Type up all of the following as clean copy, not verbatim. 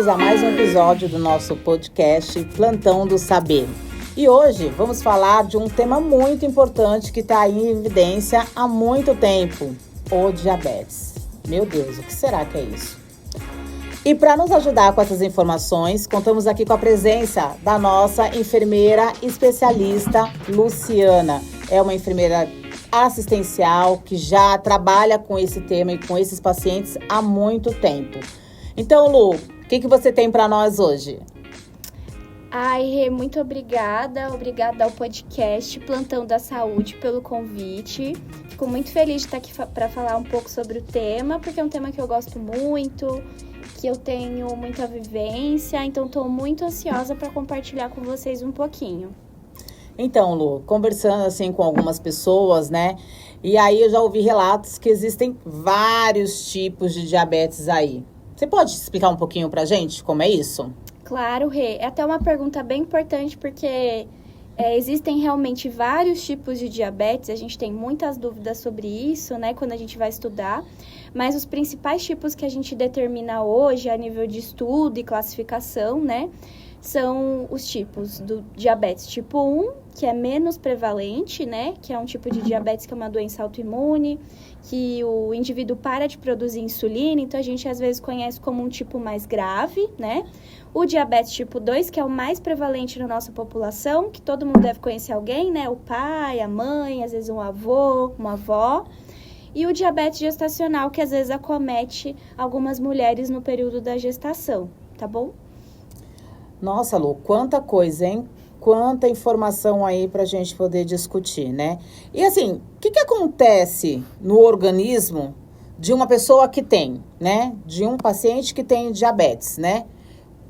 bem-vindos a mais um episódio do nosso podcast Plantão do Saber. E hoje vamos falar de um tema muito importante que está em evidência há muito tempo, o diabetes. Meu Deus, o que será que é isso? E para nos ajudar com essas informações, contamos aqui com a presença da nossa enfermeira especialista, Luciana. É uma enfermeira assistencial que já trabalha com esse tema e com esses pacientes há muito tempo. Então, Lu, o que você tem para nós hoje? Ai, Rê, muito obrigada ao podcast Plantão da Saúde pelo convite. Fico muito feliz de estar aqui para falar um pouco sobre o tema, porque é um tema que eu gosto muito, que eu tenho muita vivência, então estou muito ansiosa para compartilhar com vocês um pouquinho. Então, Lu, conversando assim com algumas pessoas, né? E aí eu já ouvi relatos que existem vários tipos de diabetes aí. Você pode explicar um pouquinho pra gente como é isso? Claro, Rê. É até uma pergunta bem importante, porque existem realmente vários tipos de diabetes. A gente tem muitas dúvidas sobre isso, né, quando a gente vai estudar. Mas os principais tipos que a gente determina hoje, a nível de estudo e classificação, né, são os tipos do diabetes tipo 1, que é menos prevalente, né, que é um tipo de diabetes que é uma doença autoimune, que o indivíduo para de produzir insulina, então a gente às vezes conhece como um tipo mais grave, né? O diabetes tipo 2, que é o mais prevalente na nossa população, que todo mundo deve conhecer alguém, né? O pai, a mãe, às vezes um avô, uma avó. E o diabetes gestacional, que às vezes acomete algumas mulheres no período da gestação, tá bom? Nossa, Lu, quanta coisa, hein? Quanta informação aí pra gente poder discutir, né? E assim, o que acontece no organismo de uma pessoa que tem, né? De um paciente que tem diabetes, né?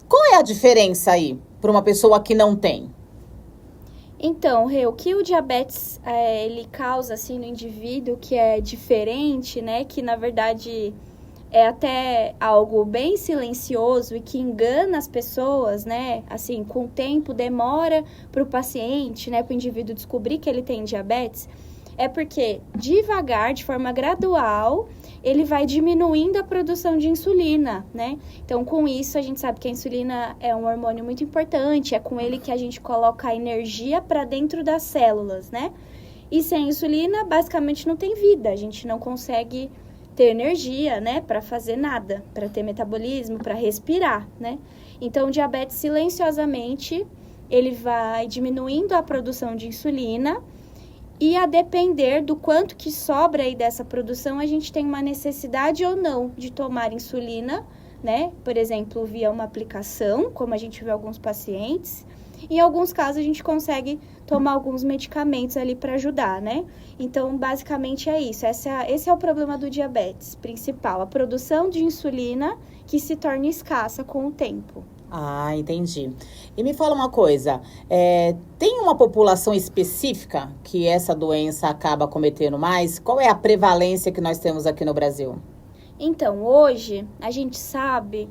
Qual é a diferença aí para uma pessoa que não tem? Então, Rê, o que o diabetes ele causa assim no indivíduo que é diferente, né? Que na verdade é até algo bem silencioso e que engana as pessoas, né? Assim, com o tempo demora para o paciente, né? Para o indivíduo descobrir que ele tem diabetes. É porque devagar, de forma gradual, ele vai diminuindo a produção de insulina, né? Então, com isso, a gente sabe que a insulina é um hormônio muito importante, é com ele que a gente coloca a energia para dentro das células, né? E sem insulina, basicamente não tem vida, a gente não consegue ter energia, né, para fazer nada, para ter metabolismo, para respirar, né? Então, o diabetes, silenciosamente, ele vai diminuindo a produção de insulina e a depender do quanto que sobra aí dessa produção, a gente tem uma necessidade ou não de tomar insulina, né? Por exemplo, via uma aplicação, como a gente vê alguns pacientes. Em alguns casos, a gente consegue tomar alguns medicamentos ali para ajudar, né? Então, basicamente é isso. Esse é o problema do diabetes principal. A produção de insulina que se torna escassa com o tempo. Ah, entendi. E me fala uma coisa, tem uma população específica que essa doença acaba cometendo mais? Qual é a prevalência que nós temos aqui no Brasil? Então, hoje, a gente sabe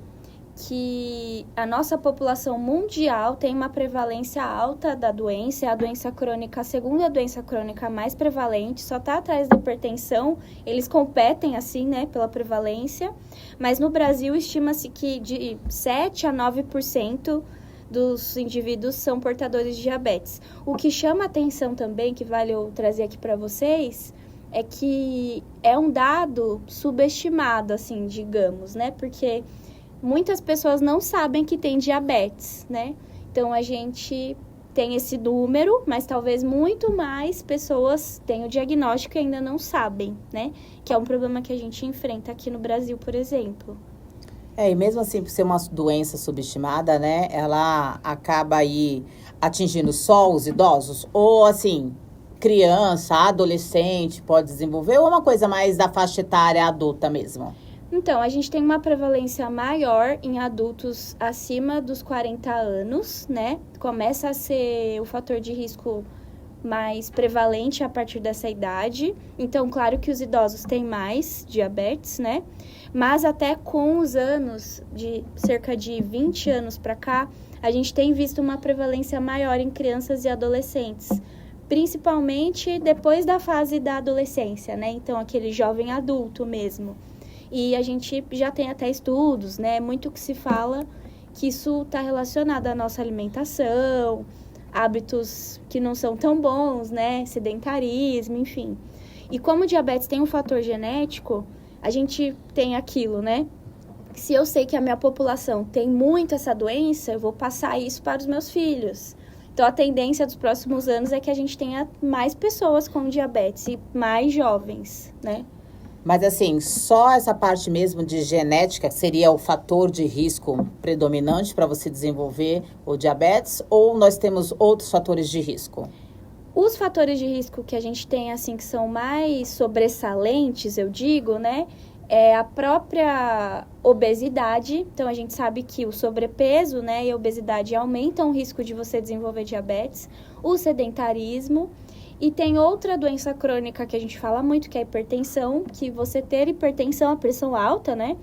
que a nossa população mundial tem uma prevalência alta da doença, é a doença crônica, a segunda doença crônica mais prevalente, só está atrás da hipertensão, eles competem assim, né, pela prevalência, mas no Brasil estima-se que de 7 a 9% dos indivíduos são portadores de diabetes. O que chama atenção também, que vale eu trazer aqui para vocês, é que é um dado subestimado, assim, digamos, né, porque muitas pessoas não sabem que tem diabetes, né? Então, a gente tem esse número, mas talvez muito mais pessoas têm o diagnóstico e ainda não sabem, né? Que é um problema que a gente enfrenta aqui no Brasil, por exemplo. E mesmo assim, por ser uma doença subestimada, né? Ela acaba aí atingindo só os idosos? Ou, assim, criança, adolescente pode desenvolver? Ou é uma coisa mais da faixa etária adulta mesmo? Então, a gente tem uma prevalência maior em adultos acima dos 40 anos, né? Começa a ser o fator de risco mais prevalente a partir dessa idade. Então, claro que os idosos têm mais diabetes, né? Mas até com os anos, de cerca de 20 anos para cá, a gente tem visto uma prevalência maior em crianças e adolescentes, principalmente depois da fase da adolescência, né? Então, aquele jovem adulto mesmo. E a gente já tem até estudos, né? Muito que se fala que isso está relacionado à nossa alimentação, hábitos que não são tão bons, né? Sedentarismo, enfim. E como o diabetes tem um fator genético, a gente tem aquilo, né? Se eu sei que a minha população tem muito essa doença, eu vou passar isso para os meus filhos. Então, a tendência dos próximos anos é que a gente tenha mais pessoas com diabetes e mais jovens, né? Mas assim, só essa parte mesmo de genética seria o fator de risco predominante para você desenvolver o diabetes? Ou nós temos outros fatores de risco? Os fatores de risco que a gente tem, assim, que são mais sobressalentes, eu digo, né? É a própria obesidade. Então, a gente sabe que o sobrepeso, né, e a obesidade aumentam o risco de você desenvolver diabetes. O sedentarismo. E tem outra doença crônica que a gente fala muito, que é a hipertensão, que você ter hipertensão, a pressão alta, né,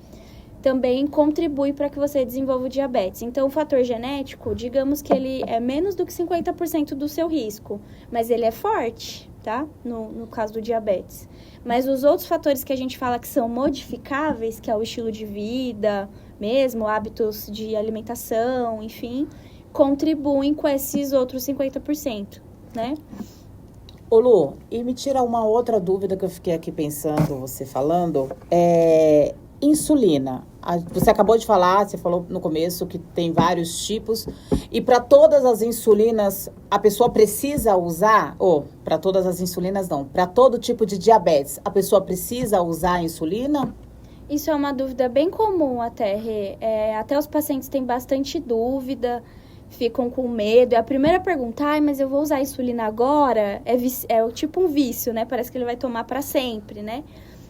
também contribui para que você desenvolva o diabetes. Então, o fator genético, digamos que ele é menos do que 50% do seu risco, mas ele é forte, tá? No caso do diabetes. Mas os outros fatores que a gente fala que são modificáveis, que é o estilo de vida mesmo, hábitos de alimentação, enfim, contribuem com esses outros 50%, né? Ô Lu, e me tira uma outra dúvida que eu fiquei aqui pensando, você falando, insulina. Você acabou de falar, você falou no começo que tem vários tipos, e para todas as insulinas a pessoa precisa usar, ou para todas as insulinas não, para todo tipo de diabetes, a pessoa precisa usar a insulina? Isso é uma dúvida bem comum até, Rê. Até os pacientes têm bastante dúvida, ficam com medo. É a primeira pergunta, mas eu vou usar insulina agora? É tipo um vício, né? Parece que ele vai tomar para sempre, né?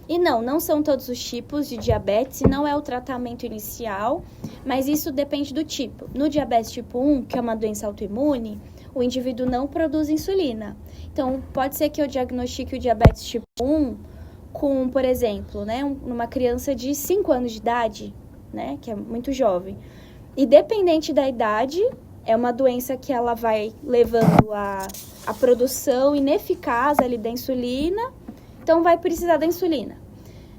E não são todos os tipos de diabetes, e não é o tratamento inicial, mas isso depende do tipo. No diabetes tipo 1, que é uma doença autoimune, o indivíduo não produz insulina. Então, pode ser que eu diagnostique o diabetes tipo 1 com, por exemplo, né, numa criança de 5 anos de idade, né, que é muito jovem. E dependente da idade, é uma doença que ela vai levando a produção ineficaz ali da insulina, então vai precisar da insulina.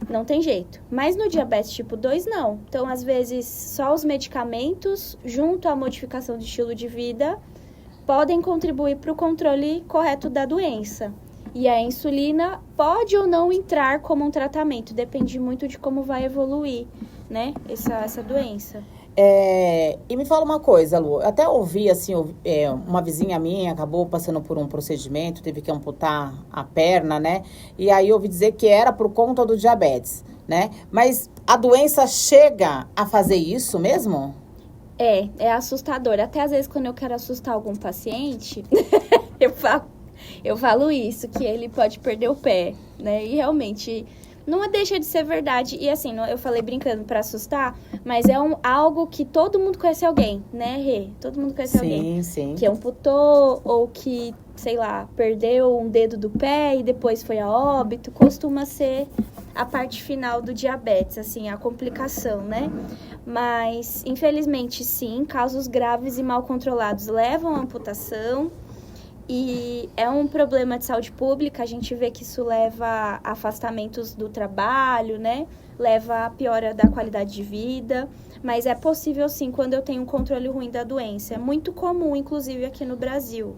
Não tem jeito. Mas no diabetes tipo 2, não. Então, às vezes, só os medicamentos, junto à modificação de estilo de vida, podem contribuir para o controle correto da doença. E a insulina pode ou não entrar como um tratamento, depende muito de como vai evoluir, né, essa doença. E me fala uma coisa, Lu, eu até ouvi, assim, uma vizinha minha acabou passando por um procedimento, teve que amputar a perna, né? E aí eu ouvi dizer que era por conta do diabetes, né? Mas a doença chega a fazer isso mesmo? É assustador. Até às vezes quando eu quero assustar algum paciente, eu falo isso, que ele pode perder o pé, né? E realmente não deixa de ser verdade. E assim, eu falei brincando pra assustar, mas é algo que todo mundo conhece alguém, né, Rê? Todo mundo conhece alguém. Sim. Que amputou ou que, sei lá, perdeu um dedo do pé e depois foi a óbito. Costuma ser a parte final do diabetes, assim, a complicação, né? Mas, infelizmente, sim, casos graves e mal controlados levam à amputação. E é um problema de saúde pública, a gente vê que isso leva a afastamentos do trabalho, né? Leva a piora da qualidade de vida, mas é possível sim quando eu tenho um controle ruim da doença. É muito comum, inclusive, aqui no Brasil.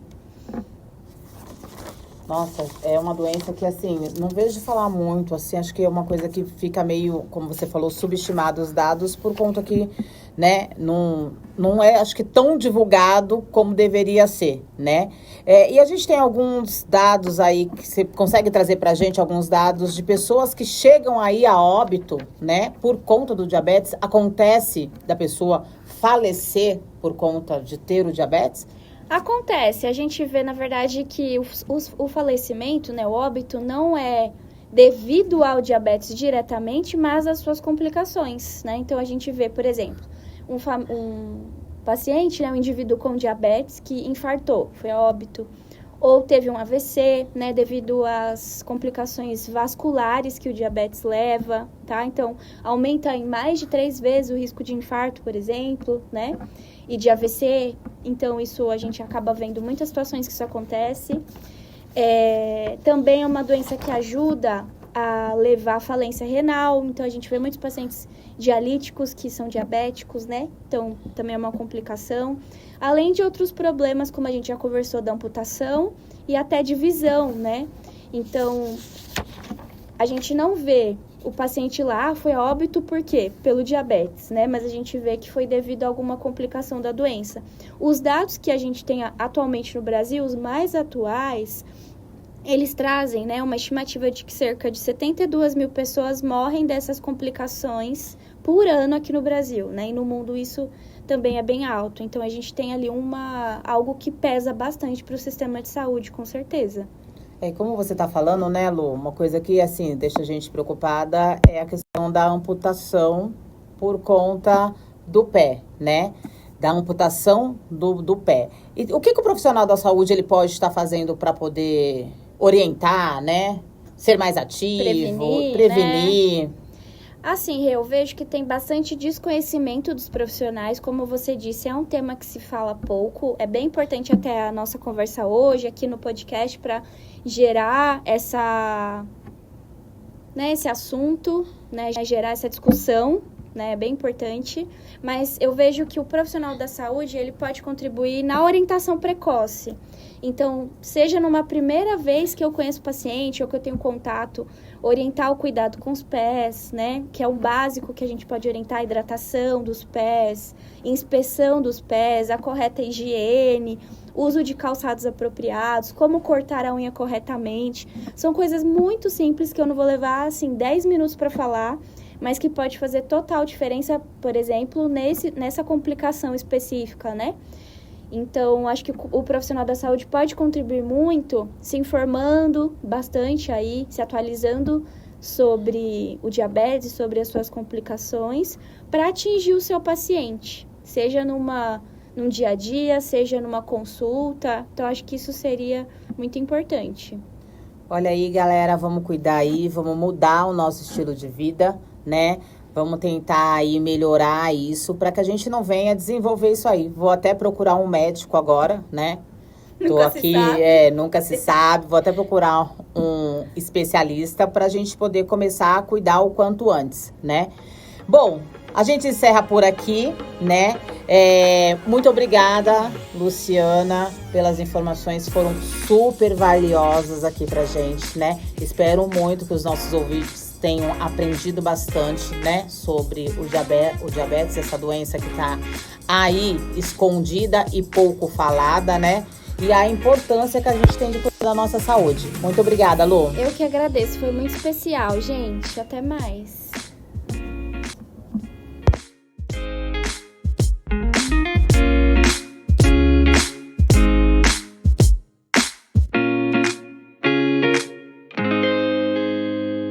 Nossa, é uma doença que, assim, não vejo falar muito, assim, acho que é uma coisa que fica meio, como você falou, subestimado os dados por conta que, né, não é, acho que, tão divulgado como deveria ser, né? E a gente tem alguns dados aí, que você consegue trazer pra gente alguns dados de pessoas que chegam aí a óbito, né, por conta do diabetes. Acontece da pessoa falecer por conta de ter o diabetes? Acontece, a gente vê, na verdade, que o falecimento, né, o óbito, não é devido ao diabetes diretamente, mas às suas complicações, né? Então, a gente vê, por exemplo, um paciente, né, um indivíduo com diabetes que infartou, foi a óbito, ou teve um AVC, né, devido às complicações vasculares que o diabetes leva, tá? Então, aumenta em mais de 3 vezes o risco de infarto, por exemplo, né? E de AVC, então isso a gente acaba vendo muitas situações que isso acontece. Também é uma doença que ajuda a levar à falência renal. Então, a gente vê muitos pacientes dialíticos que são diabéticos, né? Então, também é uma complicação. Além de outros problemas, como a gente já conversou, da amputação e até de visão, né? Então, a gente não vê o paciente lá, foi a óbito por quê? Pelo diabetes, né? Mas a gente vê que foi devido a alguma complicação da doença. Os dados que a gente tem atualmente no Brasil, os mais atuais, eles trazem, né, uma estimativa de que cerca de 72 mil pessoas morrem dessas complicações por ano aqui no Brasil, né? E no mundo isso também é bem alto. Então, a gente tem ali algo que pesa bastante para o sistema de saúde, com certeza. Como você está falando, né, Lu? Uma coisa que, assim, deixa a gente preocupada é a questão da amputação por conta do pé, né? Da amputação do pé. E o que o profissional da saúde ele pode estar fazendo para poder orientar, né? Ser mais ativo, prevenir. Né? Assim, eu vejo que tem bastante desconhecimento dos profissionais, como você disse, é um tema que se fala pouco. É bem importante até a nossa conversa hoje aqui no podcast para gerar esse assunto, né? Gerar essa discussão, né? É bem importante. Mas eu vejo que o profissional da saúde ele pode contribuir na orientação precoce. Então, seja numa primeira vez que eu conheço o paciente ou que eu tenho contato, orientar o cuidado com os pés, né? Que é o básico que a gente pode orientar, a hidratação dos pés, inspeção dos pés, a correta higiene, uso de calçados apropriados, como cortar a unha corretamente. São coisas muito simples que eu não vou levar, assim, 10 minutos para falar, mas que pode fazer total diferença, por exemplo, nessa complicação específica, né? Então, acho que o profissional da saúde pode contribuir muito se informando bastante aí, se atualizando sobre o diabetes, sobre as suas complicações, para atingir o seu paciente, seja num dia a dia, seja numa consulta. Então, acho que isso seria muito importante. Olha aí, galera, vamos cuidar aí, vamos mudar o nosso estilo de vida, né? Vamos tentar aí melhorar isso para que a gente não venha desenvolver isso aí. Vou até procurar um médico agora, né? Tô aqui, nunca se sabe. Vou até procurar um especialista para a gente poder começar a cuidar o quanto antes, né? Bom, a gente encerra por aqui, né? Muito obrigada, Luciana, pelas informações. Foram super valiosas aqui pra gente, né? Espero muito que os nossos ouvintes tenham aprendido bastante, né, sobre o diabetes, essa doença que tá aí escondida e pouco falada, né, e a importância que a gente tem de cuidar da nossa saúde. Muito obrigada, Lu. Eu que agradeço, foi muito especial, gente. Até mais.